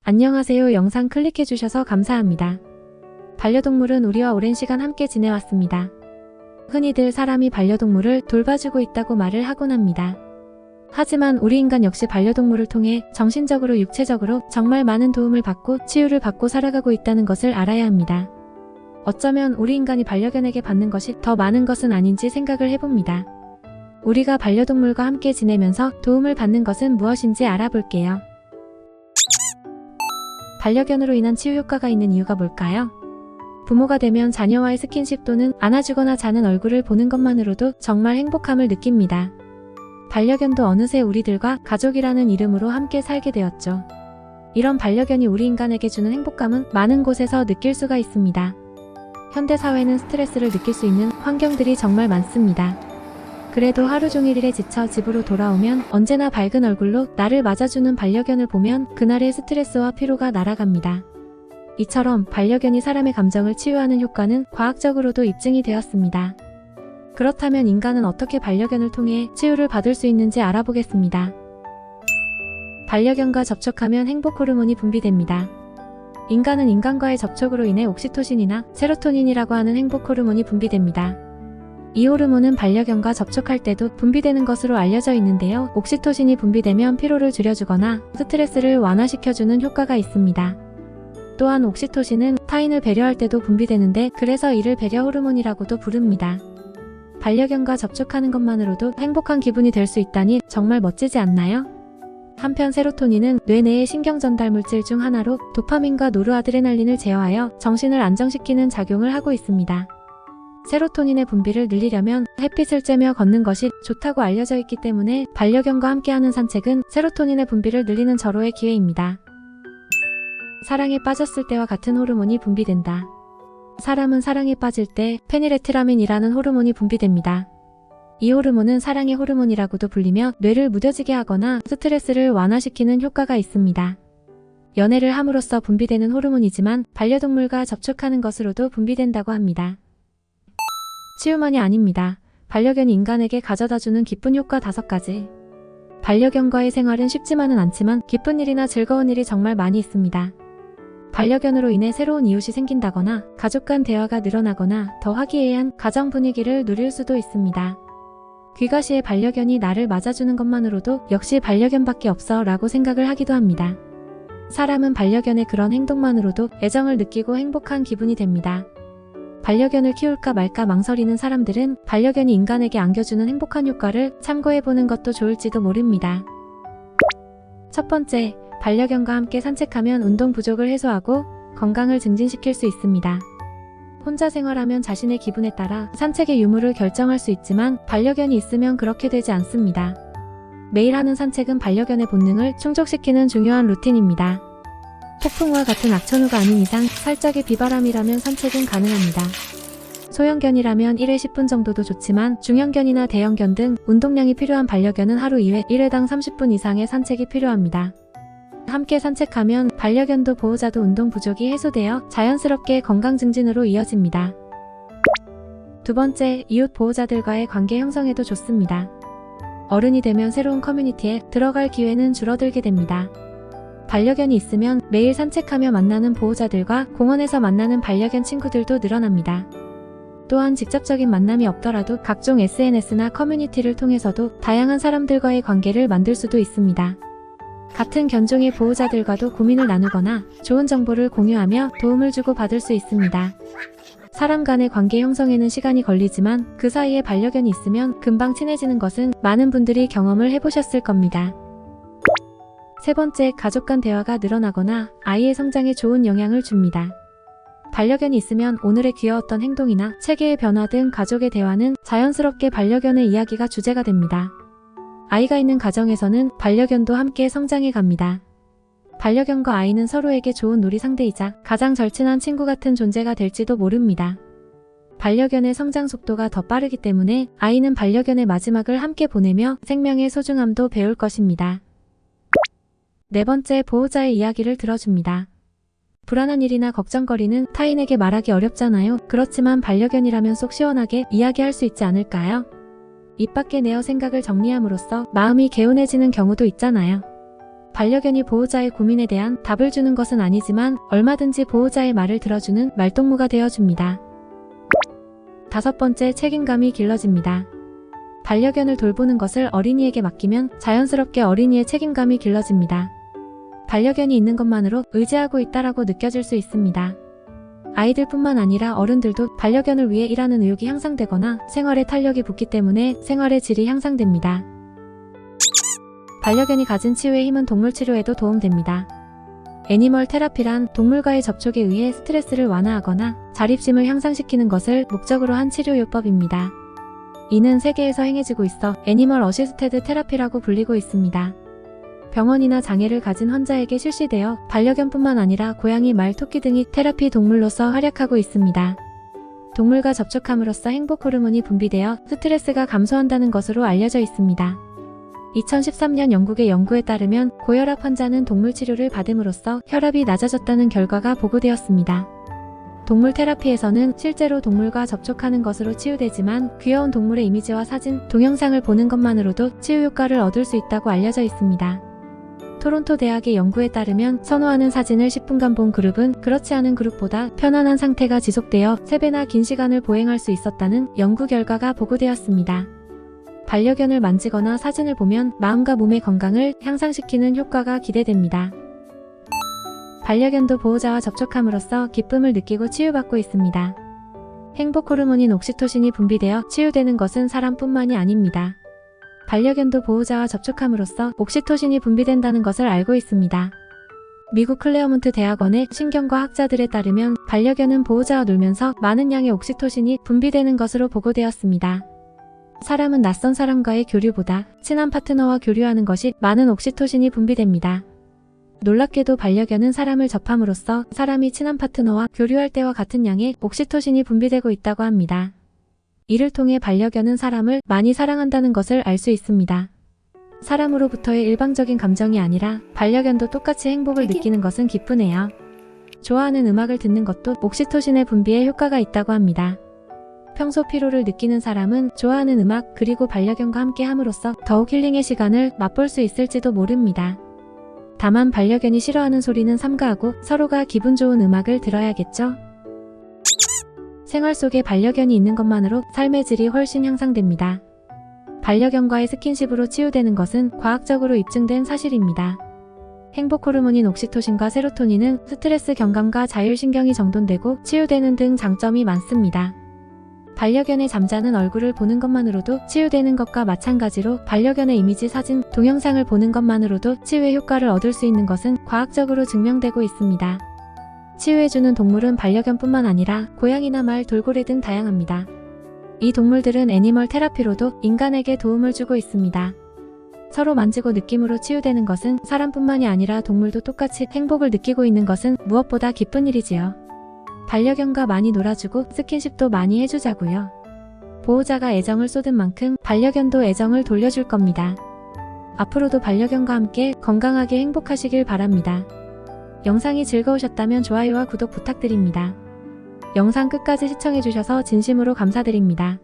안녕하세요. 영상 클릭해주셔서 감사합니다. 반려동물은 우리와 오랜 시간 함께 지내왔습니다. 흔히들 사람이 반려동물을 돌봐주고 있다고 말을 하곤 합니다. 하지만 우리 인간 역시 반려동물을 통해 정신적으로 육체적으로 정말 많은 도움을 받고 치유를 받고 살아가고 있다는 것을 알아야 합니다. 어쩌면 우리 인간이 반려견에게 받는 것이 더 많은 것은 아닌지 생각을 해봅니다. 우리가 반려동물과 함께 지내면서 도움을 받는 것은 무엇인지 알아볼게요. 반려견으로 인한 치유 효과가 있는 이유가 뭘까요? 부모가 되면 자녀와의 스킨십 또는 안아주거나 자는 얼굴을 보는 것만으로도 정말 행복함을 느낍니다. 반려견도 어느새 우리들과 가족이라는 이름으로 함께 살게 되었죠. 이런 반려견이 우리 인간에게 주는 행복감은 많은 곳에서 느낄 수가 있습니다. 현대사회는 스트레스를 느낄 수 있는 환경들이 정말 많습니다. 그래도 하루 종일 일에 지쳐 집으로 돌아오면 언제나 밝은 얼굴로 나를 맞아주는 반려견을 보면 그날의 스트레스와 피로가 날아갑니다. 이처럼 반려견이 사람의 감정을 치유하는 효과는 과학적으로도 입증이 되었습니다. 그렇다면 인간은 어떻게 반려견을 통해 치유를 받을 수 있는지 알아보겠습니다. 반려견과 접촉하면 행복 호르몬이 분비됩니다. 인간은 인간과의 접촉으로 인해 옥시토신이나 세로토닌이라고 하는 행복 호르몬이 분비됩니다. 이 호르몬은 반려견과 접촉할 때도 분비되는 것으로 알려져 있는데요. 옥시토신이 분비되면 피로를 줄여주거나 스트레스를 완화시켜주는 효과가 있습니다. 또한 옥시토신은 타인을 배려할 때도 분비되는데 그래서 이를 배려 호르몬이라고도 부릅니다. 반려견과 접촉하는 것만으로도 행복한 기분이 될 수 있다니 정말 멋지지 않나요? 한편 세로토닌은 뇌 내의 신경 전달 물질 중 하나로 도파민과 노르아드레날린을 제어하여 정신을 안정시키는 작용을 하고 있습니다. 세로토닌의 분비를 늘리려면 햇빛을 쬐며 걷는 것이 좋다고 알려져 있기 때문에 반려견과 함께하는 산책은 세로토닌의 분비를 늘리는 절호의 기회입니다. 사랑에 빠졌을 때와 같은 호르몬이 분비된다. 사람은 사랑에 빠질 때 페니레트라민이라는 호르몬이 분비됩니다. 이 호르몬은 사랑의 호르몬이라고도 불리며 뇌를 무뎌지게 하거나 스트레스를 완화시키는 효과가 있습니다. 연애를 함으로써 분비되는 호르몬이지만 반려동물과 접촉하는 것으로도 분비된다고 합니다. 치유만이 아닙니다. 반려견이 인간에게 가져다주는 기쁜 효과 5가지. 반려견과의 생활은 쉽지만은 않지만 기쁜 일이나 즐거운 일이 정말 많이 있습니다. 반려견으로 인해 새로운 이웃이 생긴다거나 가족 간 대화가 늘어나거나 더 화기애애한 가정 분위기를 누릴 수도 있습니다. 귀가시에 반려견이 나를 맞아주는 것만으로도 역시 반려견밖에 없어 라고 생각을 하기도 합니다. 사람은 반려견의 그런 행동만으로도 애정을 느끼고 행복한 기분이 됩니다. 반려견을 키울까 말까 망설이는 사람들은 반려견이 인간에게 안겨주는 행복한 효과를 참고해보는 것도 좋을지도 모릅니다. 첫 번째, 반려견과 함께 산책하면 운동 부족을 해소하고 건강을 증진시킬 수 있습니다. 혼자 생활하면 자신의 기분에 따라 산책의 유무를 결정할 수 있지만 반려견이 있으면 그렇게 되지 않습니다. 매일 하는 산책은 반려견의 본능을 충족시키는 중요한 루틴입니다. 폭풍과 같은 악천후가 아닌 이상 살짝의 비바람이라면 산책은 가능합니다. 소형견이라면 1회 10분 정도도 좋지만 중형견이나 대형견 등 운동량이 필요한 반려견은 하루 2회 1회당 30분 이상의 산책이 필요합니다. 함께 산책하면 반려견도 보호자도 운동 부족이 해소되어 자연스럽게 건강 증진으로 이어집니다. 두 번째, 이웃 보호자들과의 관계 형성에도 좋습니다. 어른이 되면 새로운 커뮤니티에 들어갈 기회는 줄어들게 됩니다. 반려견이 있으면 매일 산책하며 만나는 보호자들과 공원에서 만나는 반려견 친구들도 늘어납니다. 또한 직접적인 만남이 없더라도 각종 SNS나 커뮤니티를 통해서도 다양한 사람들과의 관계를 만들 수도 있습니다. 같은 견종의 보호자들과도 고민을 나누거나 좋은 정보를 공유하며 도움을 주고 받을 수 있습니다. 사람 간의 관계 형성에는 시간이 걸리지만 그 사이에 반려견이 있으면 금방 친해지는 것은 많은 분들이 경험을 해보셨을 겁니다. 세 번째, 가족 간 대화가 늘어나거나 아이의 성장에 좋은 영향을 줍니다. 반려견이 있으면 오늘의 귀여웠던 행동이나 체계의 변화 등 가족의 대화는 자연스럽게 반려견의 이야기가 주제가 됩니다. 아이가 있는 가정에서는 반려견도 함께 성장해 갑니다. 반려견과 아이는 서로에게 좋은 놀이 상대이자 가장 절친한 친구 같은 존재가 될지도 모릅니다. 반려견의 성장 속도가 더 빠르기 때문에 아이는 반려견의 마지막을 함께 보내며 생명의 소중함도 배울 것입니다. 네 번째, 보호자의 이야기를 들어줍니다. 불안한 일이나 걱정거리는 타인에게 말하기 어렵잖아요. 그렇지만 반려견이라면 속 시원하게 이야기할 수 있지 않을까요? 입 밖에 내어 생각을 정리함으로써 마음이 개운해지는 경우도 있잖아요. 반려견이 보호자의 고민에 대한 답을 주는 것은 아니지만 얼마든지 보호자의 말을 들어주는 말동무가 되어줍니다. 5번째, 책임감이 길러집니다. 반려견을 돌보는 것을 어린이에게 맡기면 자연스럽게 어린이의 책임감이 길러집니다. 반려견이 있는 것만으로 의지하고 있다라고 느껴질 수 있습니다. 아이들뿐만 아니라 어른들도 반려견을 위해 일하는 의욕이 향상되거나 생활에 탄력이 붙기 때문에 생활의 질이 향상됩니다. 반려견이 가진 치유의 힘은 동물 치료에도 도움됩니다. 애니멀 테라피란 동물과의 접촉에 의해 스트레스를 완화하거나 자립심을 향상시키는 것을 목적으로 한 치료요법입니다. 이는 세계에서 행해지고 있어 애니멀 어시스테드 테라피라고 불리고 있습니다. 병원이나 장애를 가진 환자에게 실시되어 반려견뿐만 아니라 고양이, 말, 토끼 등이 테라피 동물로서 활약하고 있습니다. 동물과 접촉함으로써 행복 호르몬이 분비되어 스트레스가 감소한다는 것으로 알려져 있습니다. 2013년 영국의 연구에 따르면 고혈압 환자는 동물 치료를 받음으로써 혈압이 낮아졌다는 결과가 보고되었습니다. 동물 테라피에서는 실제로 동물과 접촉하는 것으로 치유되지만 귀여운 동물의 이미지와 사진, 동영상을 보는 것만으로도 치유 효과를 얻을 수 있다고 알려져 있습니다. 토론토 대학의 연구에 따르면 선호하는 사진을 10분간 본 그룹은 그렇지 않은 그룹보다 편안한 상태가 지속되어 3배나 긴 시간을 보행할 수 있었다는 연구 결과가 보고되었습니다. 반려견을 만지거나 사진을 보면 마음과 몸의 건강을 향상시키는 효과가 기대됩니다. 반려견도 보호자와 접촉함으로써 기쁨을 느끼고 치유받고 있습니다. 행복 호르몬인 옥시토신이 분비되어 치유되는 것은 사람뿐만이 아닙니다. 반려견도 보호자와 접촉함으로써 옥시토신이 분비된다는 것을 알고 있습니다. 미국 클레어몬트 대학원의 신경과 학자들에 따르면 반려견은 보호자와 놀면서 많은 양의 옥시토신이 분비되는 것으로 보고되었습니다. 사람은 낯선 사람과의 교류보다 친한 파트너와 교류하는 것이 많은 옥시토신이 분비됩니다. 놀랍게도 반려견은 사람을 접함으로써 사람이 친한 파트너와 교류할 때와 같은 양의 옥시토신이 분비되고 있다고 합니다. 이를 통해 반려견은 사람을 많이 사랑한다는 것을 알 수 있습니다. 사람으로부터의 일방적인 감정이 아니라 반려견도 똑같이 행복을 느끼는 것은 기쁘네요. 좋아하는 음악을 듣는 것도 옥시토신의 분비에 효과가 있다고 합니다. 평소 피로를 느끼는 사람은 좋아하는 음악 그리고 반려견과 함께 함으로써 더욱 힐링의 시간을 맛볼 수 있을지도 모릅니다. 다만 반려견이 싫어하는 소리는 삼가하고 서로가 기분 좋은 음악을 들어야겠죠? 생활 속에 반려견이 있는 것만으로 삶의 질이 훨씬 향상됩니다. 반려견과의 스킨십으로 치유되는 것은 과학적으로 입증된 사실입니다. 행복 호르몬인 옥시토신과 세로토닌은 스트레스 경감과 자율신경이 정돈되고 치유되는 등 장점이 많습니다. 반려견의 잠자는 얼굴을 보는 것만으로도 치유되는 것과 마찬가지로 반려견의 이미지, 사진, 동영상을 보는 것만으로도 치유의 효과를 얻을 수 있는 것은 과학적으로 증명되고 있습니다. 치유해주는 동물은 반려견뿐만 아니라 고양이나 말, 돌고래 등 다양합니다. 이 동물들은 애니멀 테라피로도 인간에게 도움을 주고 있습니다. 서로 만지고 느낌으로 치유되는 것은 사람뿐만이 아니라 동물도 똑같이 행복을 느끼고 있는 것은 무엇보다 기쁜 일이지요. 반려견과 많이 놀아주고 스킨십도 많이 해주자고요. 보호자가 애정을 쏟은 만큼 반려견도 애정을 돌려줄 겁니다. 앞으로도 반려견과 함께 건강하게 행복하시길 바랍니다. 영상이 즐거우셨다면 좋아요와 구독 부탁드립니다. 영상 끝까지 시청해주셔서 진심으로 감사드립니다.